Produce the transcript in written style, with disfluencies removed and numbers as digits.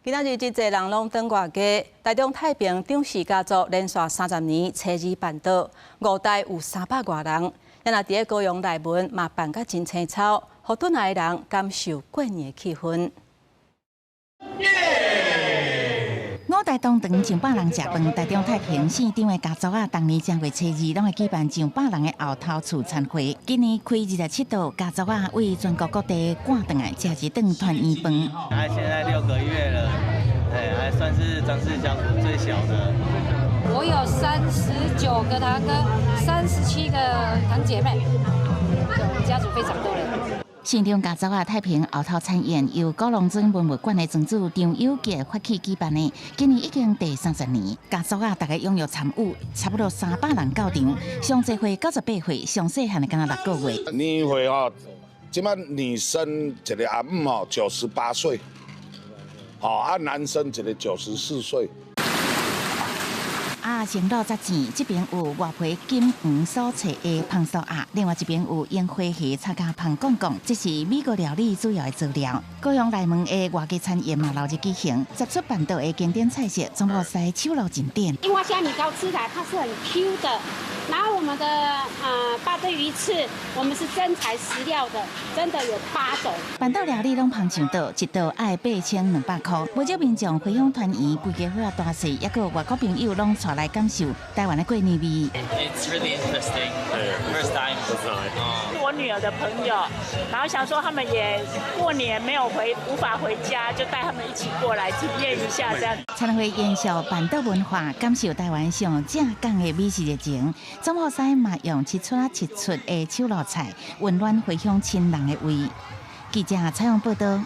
今仔日真侪人拢返外家，台中太平张氏家族连续30年车子办倒，5代有300多人。也若伫咧高雄内门嘛办甲真青草，互顿来的人感受过年的气氛。5代同堂上百人食饭，台中太平县长的家族当年正月初2拢会举办上百人的后头厝餐会。今年开27道，家族为全国各地赶回来吃一顿团圆饭。现在6个月了，还算是张氏家族最小的。我有39个堂哥，37个堂姐妹，我们家族非常多人。县长家族太平后头餐宴由高龙庄文物馆的庄主张友杰发起举办的，今年已经第30年。家族大概踊跃参与，差不多300人到场，上济岁98岁，上细汉的敢若6个月。年岁即摆女生一个阿姆98岁，男生一个94岁。成肉杂钱，这边有外皮金黄所切的胖酥鸭，另外一边有烟花虾插加胖公公，这是美国料理主要的佐料。高雄内门的外家餐宴嘛，老日举行，10出办道的经典菜色，总部西手路景点。樱花虾米糕吃起来它是很 Q 的，然后我们的八对鱼翅，我们是真材实料的，真的有8种。办道料理拢捧上道，一道要8200块。不少民众回乡团圆，规家伙大细，也有外国朋友拢带来感受台湾的过年味。It's really interesting. First time. 是我女儿的朋友，然后想说他们也过年没有无法回家，就带他们一起过来体验一下这样。餐会延续办道文化，感受台湾上正港的美食热情。总铺师嘛用一出的手路菜，温暖回乡亲人的胃。记者采访报道。